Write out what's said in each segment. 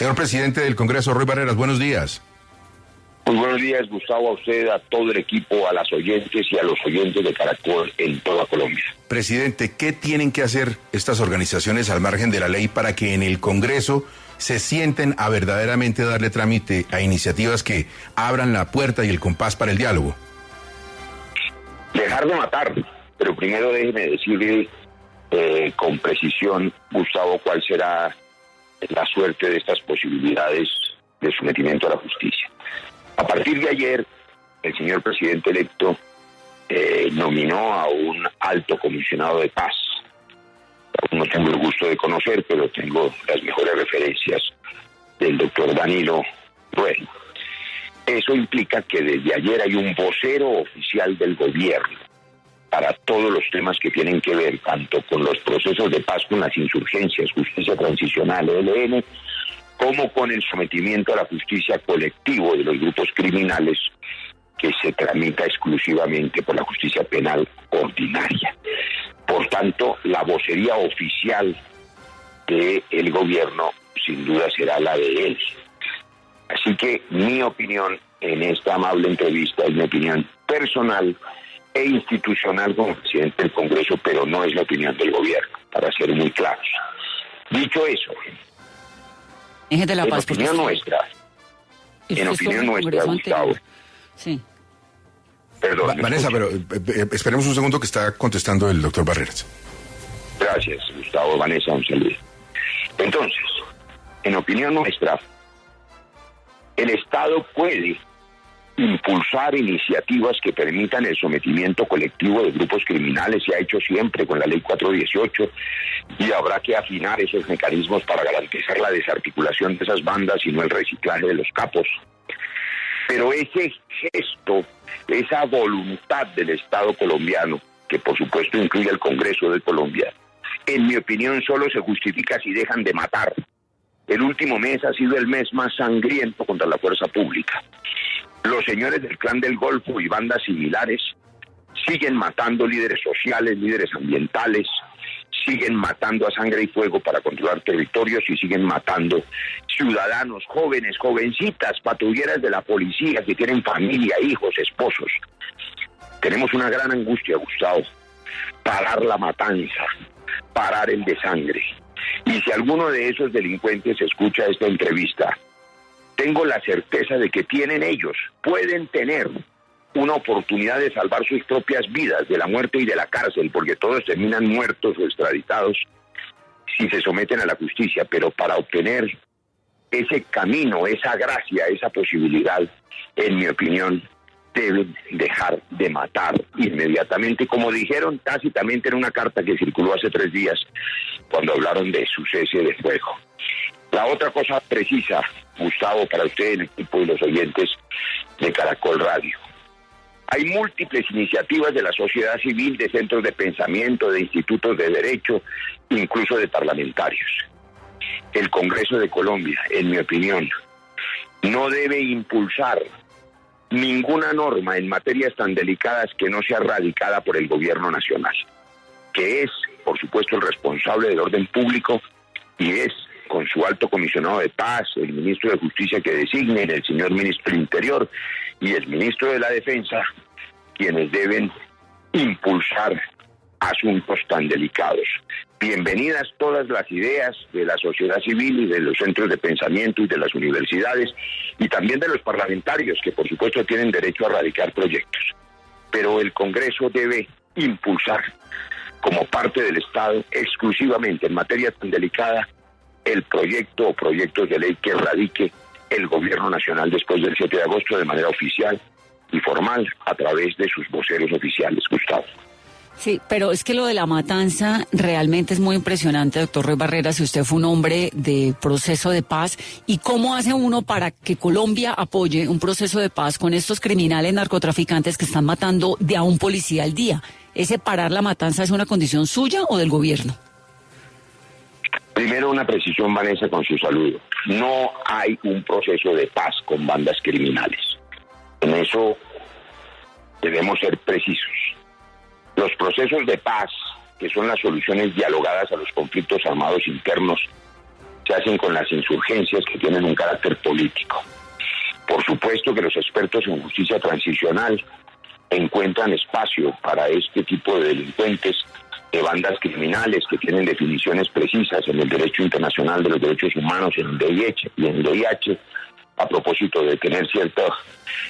Señor presidente del Congreso, Roy Barreras, buenos días. Muy buenos días, Gustavo, a usted, a todo el equipo, a las oyentes y a los oyentes de Caracol en toda Colombia. Presidente, ¿qué tienen que hacer estas organizaciones al margen de la ley para que en el Congreso se sienten a verdaderamente darle trámite a iniciativas que abran la puerta y el compás para el diálogo? Dejar de matar, pero primero déjeme decirle con precisión, Gustavo, cuál será la suerte de estas posibilidades de sometimiento a la justicia. A partir de ayer, el señor presidente electo nominó a un alto comisionado de paz. No tengo el gusto de conocer, pero tengo las mejores referencias del doctor Danilo Rueda. Eso implica que desde ayer hay un vocero oficial del gobierno para todos los temas que tienen que ver tanto con los procesos de paz, con las insurgencias, justicia transicional, ELN, como con el sometimiento a la justicia colectivo de los grupos criminales que se tramita exclusivamente por la justicia penal ordinaria. Por tanto, la vocería oficial del gobierno sin duda será la de él. Así que mi opinión en esta amable entrevista es mi opinión personal e institucional como presidente del Congreso, pero no es la opinión del gobierno, para ser muy claros. Dicho eso, en opinión nuestra, Gustavo. Sí. Perdón. Vanessa, pero esperemos un segundo que está contestando el doctor Barreras. Gracias, Gustavo. Vanessa, un saludo. Entonces, en opinión nuestra, el Estado puede impulsar iniciativas que permitan el sometimiento colectivo de grupos criminales. Se ha hecho siempre con la ley 418 y habrá que afinar esos mecanismos para garantizar la desarticulación de esas bandas y no el reciclaje de los capos. Pero ese gesto, esa voluntad del Estado colombiano, que por supuesto incluye el Congreso de Colombia, en mi opinión solo se justifica si dejan de matar. El último mes ha sido el mes más sangriento contra la fuerza pública. Los señores del Clan del Golfo y bandas similares siguen matando líderes sociales, líderes ambientales, siguen matando a sangre y fuego para controlar territorios y siguen matando ciudadanos jóvenes, jovencitas, patrulleras de la policía que tienen familia, hijos, esposos. Tenemos una gran angustia, Gustavo. Parar la matanza, parar el desangre. Y si alguno de esos delincuentes escucha esta entrevista, tengo la certeza de que pueden tener una oportunidad de salvar sus propias vidas de la muerte y de la cárcel, porque todos terminan muertos o extraditados si se someten a la justicia, pero para obtener ese camino, esa gracia, esa posibilidad, en mi opinión, deben dejar de matar inmediatamente, como dijeron tácitamente en una carta que circuló hace 3 días, cuando hablaron de su cese de fuego. La otra cosa precisa, Gustavo, para usted, el equipo y los oyentes de Caracol Radio. Hay múltiples iniciativas de la sociedad civil, de centros de pensamiento, de institutos de derecho, incluso de parlamentarios. El Congreso de Colombia, en mi opinión, no debe impulsar ninguna norma en materias tan delicadas que no sea radicada por el gobierno nacional, que es, por supuesto, el responsable del orden público y es, con su alto comisionado de paz, el ministro de Justicia que designen, el señor ministro del Interior y el ministro de la Defensa, quienes deben impulsar asuntos tan delicados. Bienvenidas todas las ideas de la sociedad civil y de los centros de pensamiento y de las universidades y también de los parlamentarios que por supuesto tienen derecho a radicar proyectos. Pero el Congreso debe impulsar como parte del Estado exclusivamente en materia tan delicada el proyecto o proyectos de ley que radique el gobierno nacional después del 7 de agosto de manera oficial y formal a través de sus voceros oficiales, Gustavo. Sí, pero es que lo de la matanza realmente es muy impresionante, doctor Roy Barreras, si usted fue un hombre de proceso de paz, ¿y cómo hace uno para que Colombia apoye un proceso de paz con estos criminales narcotraficantes que están matando de a un policía al día? ¿Ese parar la matanza es una condición suya o del gobierno? Primero una precisión, Vanessa, con su saludo. No hay un proceso de paz con bandas criminales. En eso debemos ser precisos. Los procesos de paz, que son las soluciones dialogadas a los conflictos armados internos, que hacen con las insurgencias que tienen un carácter político. Por supuesto que los expertos en justicia transicional encuentran espacio para este tipo de delincuentes, de bandas criminales que tienen definiciones precisas en el derecho internacional de los derechos humanos, en el VIH y en el VIH, a propósito de tener cierta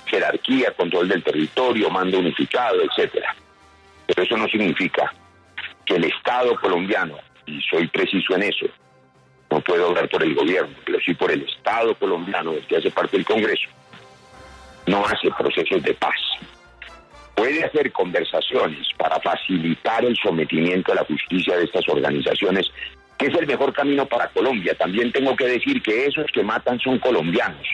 jerarquía, control del territorio, mando unificado, etcétera. Pero eso no significa que el Estado colombiano, y soy preciso en eso, no puedo hablar por el gobierno, pero sí por el Estado colombiano, del que hace parte del Congreso, no hace procesos de paz. Puede hacer conversaciones para facilitar el sometimiento a la justicia de estas organizaciones, que es el mejor camino para Colombia. También tengo que decir que esos que matan son colombianos,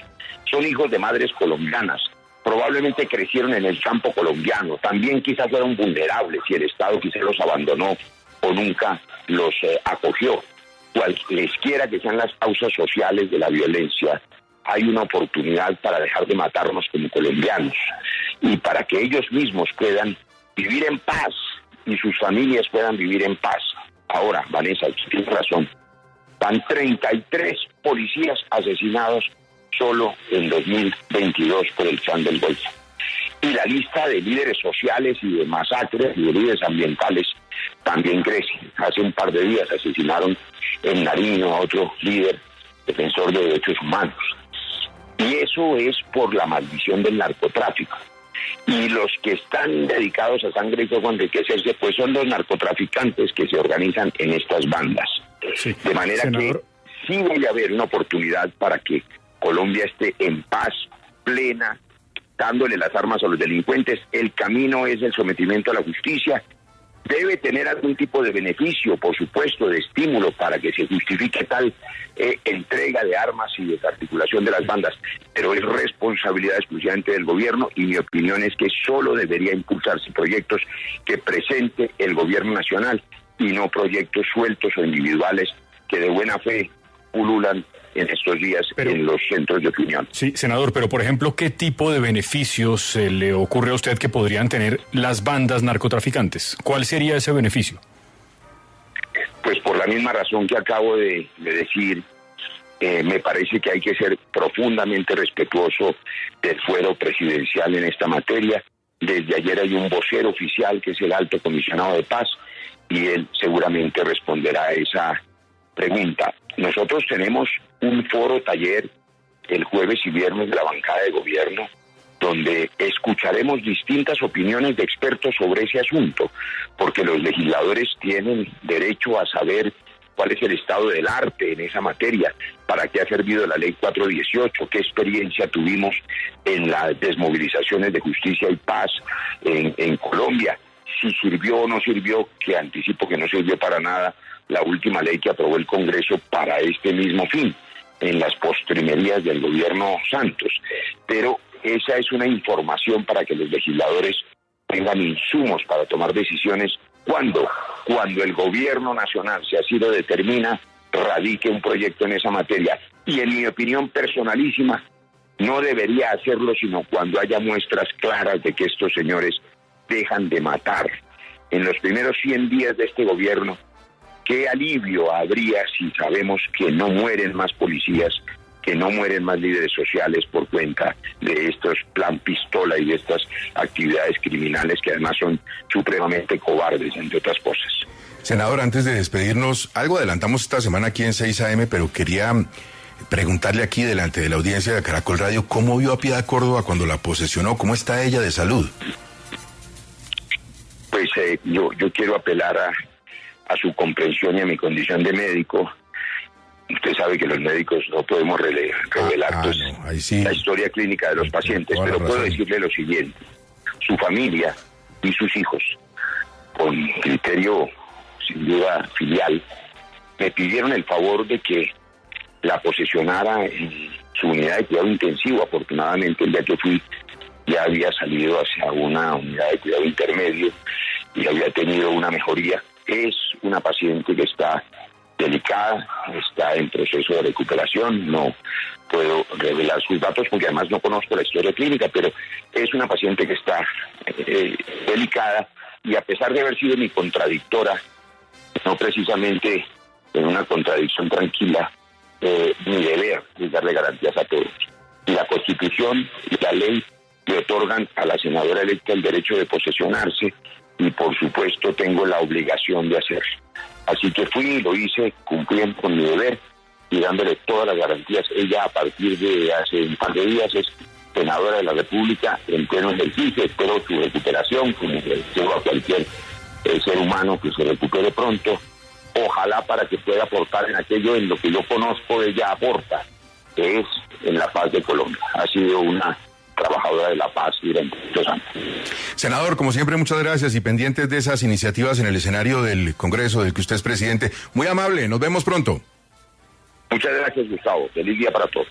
son hijos de madres colombianas, probablemente crecieron en el campo colombiano, también quizás fueron vulnerables y el Estado quizás los abandonó o nunca los acogió. Cualesquiera que sean las causas sociales de la violencia, hay una oportunidad para dejar de matarnos como colombianos y para que ellos mismos puedan vivir en paz y sus familias puedan vivir en paz. Ahora, Vanessa, usted tiene razón, van 33 policías asesinados solo en 2022 por el Clan del Golfo. Y la lista de líderes sociales y de masacres y de líderes ambientales también crece. Hace un par de días asesinaron en Nariño a otro líder defensor de derechos humanos. Y eso es por la maldición del narcotráfico. Y los que están dedicados a sangre y fuego a enriquecerse, pues son los narcotraficantes que se organizan en estas bandas. Sí. De manera senador, que sí vaya a haber una oportunidad para que Colombia esté en paz plena, dándole las armas a los delincuentes. El camino es el sometimiento a la justicia. Debe tener algún tipo de beneficio, por supuesto, de estímulo para que se justifique tal entrega de armas y desarticulación de las bandas, pero es responsabilidad exclusivamente del gobierno y mi opinión es que solo debería impulsarse proyectos que presente el gobierno nacional y no proyectos sueltos o individuales que de buena fe pululan en estos días en los centros de opinión. Sí, senador, pero por ejemplo, ¿qué tipo de beneficios le ocurre a usted que podrían tener las bandas narcotraficantes? ¿Cuál sería ese beneficio? Pues por la misma razón que acabo de decir, me parece que hay que ser profundamente respetuoso del fuero presidencial en esta materia. Desde ayer hay un vocero oficial que es el Alto Comisionado de Paz y él seguramente responderá a esa pregunta. Nosotros tenemos un foro taller el jueves y viernes de la bancada de gobierno donde escucharemos distintas opiniones de expertos sobre ese asunto, porque los legisladores tienen derecho a saber cuál es el estado del arte en esa materia, para qué ha servido la ley 418, qué experiencia tuvimos en las desmovilizaciones de justicia y paz en Colombia, si sirvió o no sirvió, que anticipo que no sirvió para nada la última ley que aprobó el Congreso para este mismo fin, en las postrimerías del gobierno Santos. Pero esa es una información para que los legisladores tengan insumos para tomar decisiones cuando el gobierno nacional, si así lo determina, radique un proyecto en esa materia. Y en mi opinión personalísima, no debería hacerlo sino cuando haya muestras claras de que estos señores dejan de matar. En los primeros 100 días de este gobierno, ¿qué alivio habría si sabemos que no mueren más policías, que no mueren más líderes sociales por cuenta de estos plan pistola y de estas actividades criminales que además son supremamente cobardes, entre otras cosas? Senador, antes de despedirnos, algo adelantamos esta semana aquí en 6 AM, pero quería preguntarle aquí delante de la audiencia de Caracol Radio, ¿cómo vio a Piedad Córdoba cuando la posesionó? ¿Cómo está ella de salud? Pues yo quiero apelar a su comprensión y a mi condición de médico. Usted sabe que los médicos no podemos revelar la historia clínica de los pacientes, pero puedo decirle lo siguiente. Su familia y sus hijos, con criterio sin duda filial, me pidieron el favor de que la posesionara en su unidad de cuidado intensivo. Afortunadamente, el día que fui ya había salido hacia una unidad de cuidado intermedio y había tenido una mejoría. Es una paciente que está delicada, está en proceso de recuperación, no puedo revelar sus datos porque además no conozco la historia clínica, pero es una paciente que está delicada y a pesar de haber sido mi contradictora, no precisamente en una contradicción tranquila, mi deber es darle garantías a todos. Y la Constitución y la ley le otorgan a la senadora electa el derecho de posesionarse y por supuesto tengo la obligación de hacerlo. Así que fui y lo hice cumpliendo con mi deber y dándole todas las garantías. Ella a partir de hace un par de días es senadora de la República en pleno ejercicio. Espero su recuperación, como deseo a cualquier ser humano que se recupere pronto. Ojalá para que pueda aportar en aquello en lo que yo conozco, ella aporta, que es en la paz de Colombia. Ha sido una trabajadora de la paz durante muchos años. Senador, como siempre, muchas gracias y pendientes de esas iniciativas en el escenario del Congreso del que usted es presidente. Muy amable, nos vemos pronto. Muchas gracias, Gustavo. Feliz día para todos.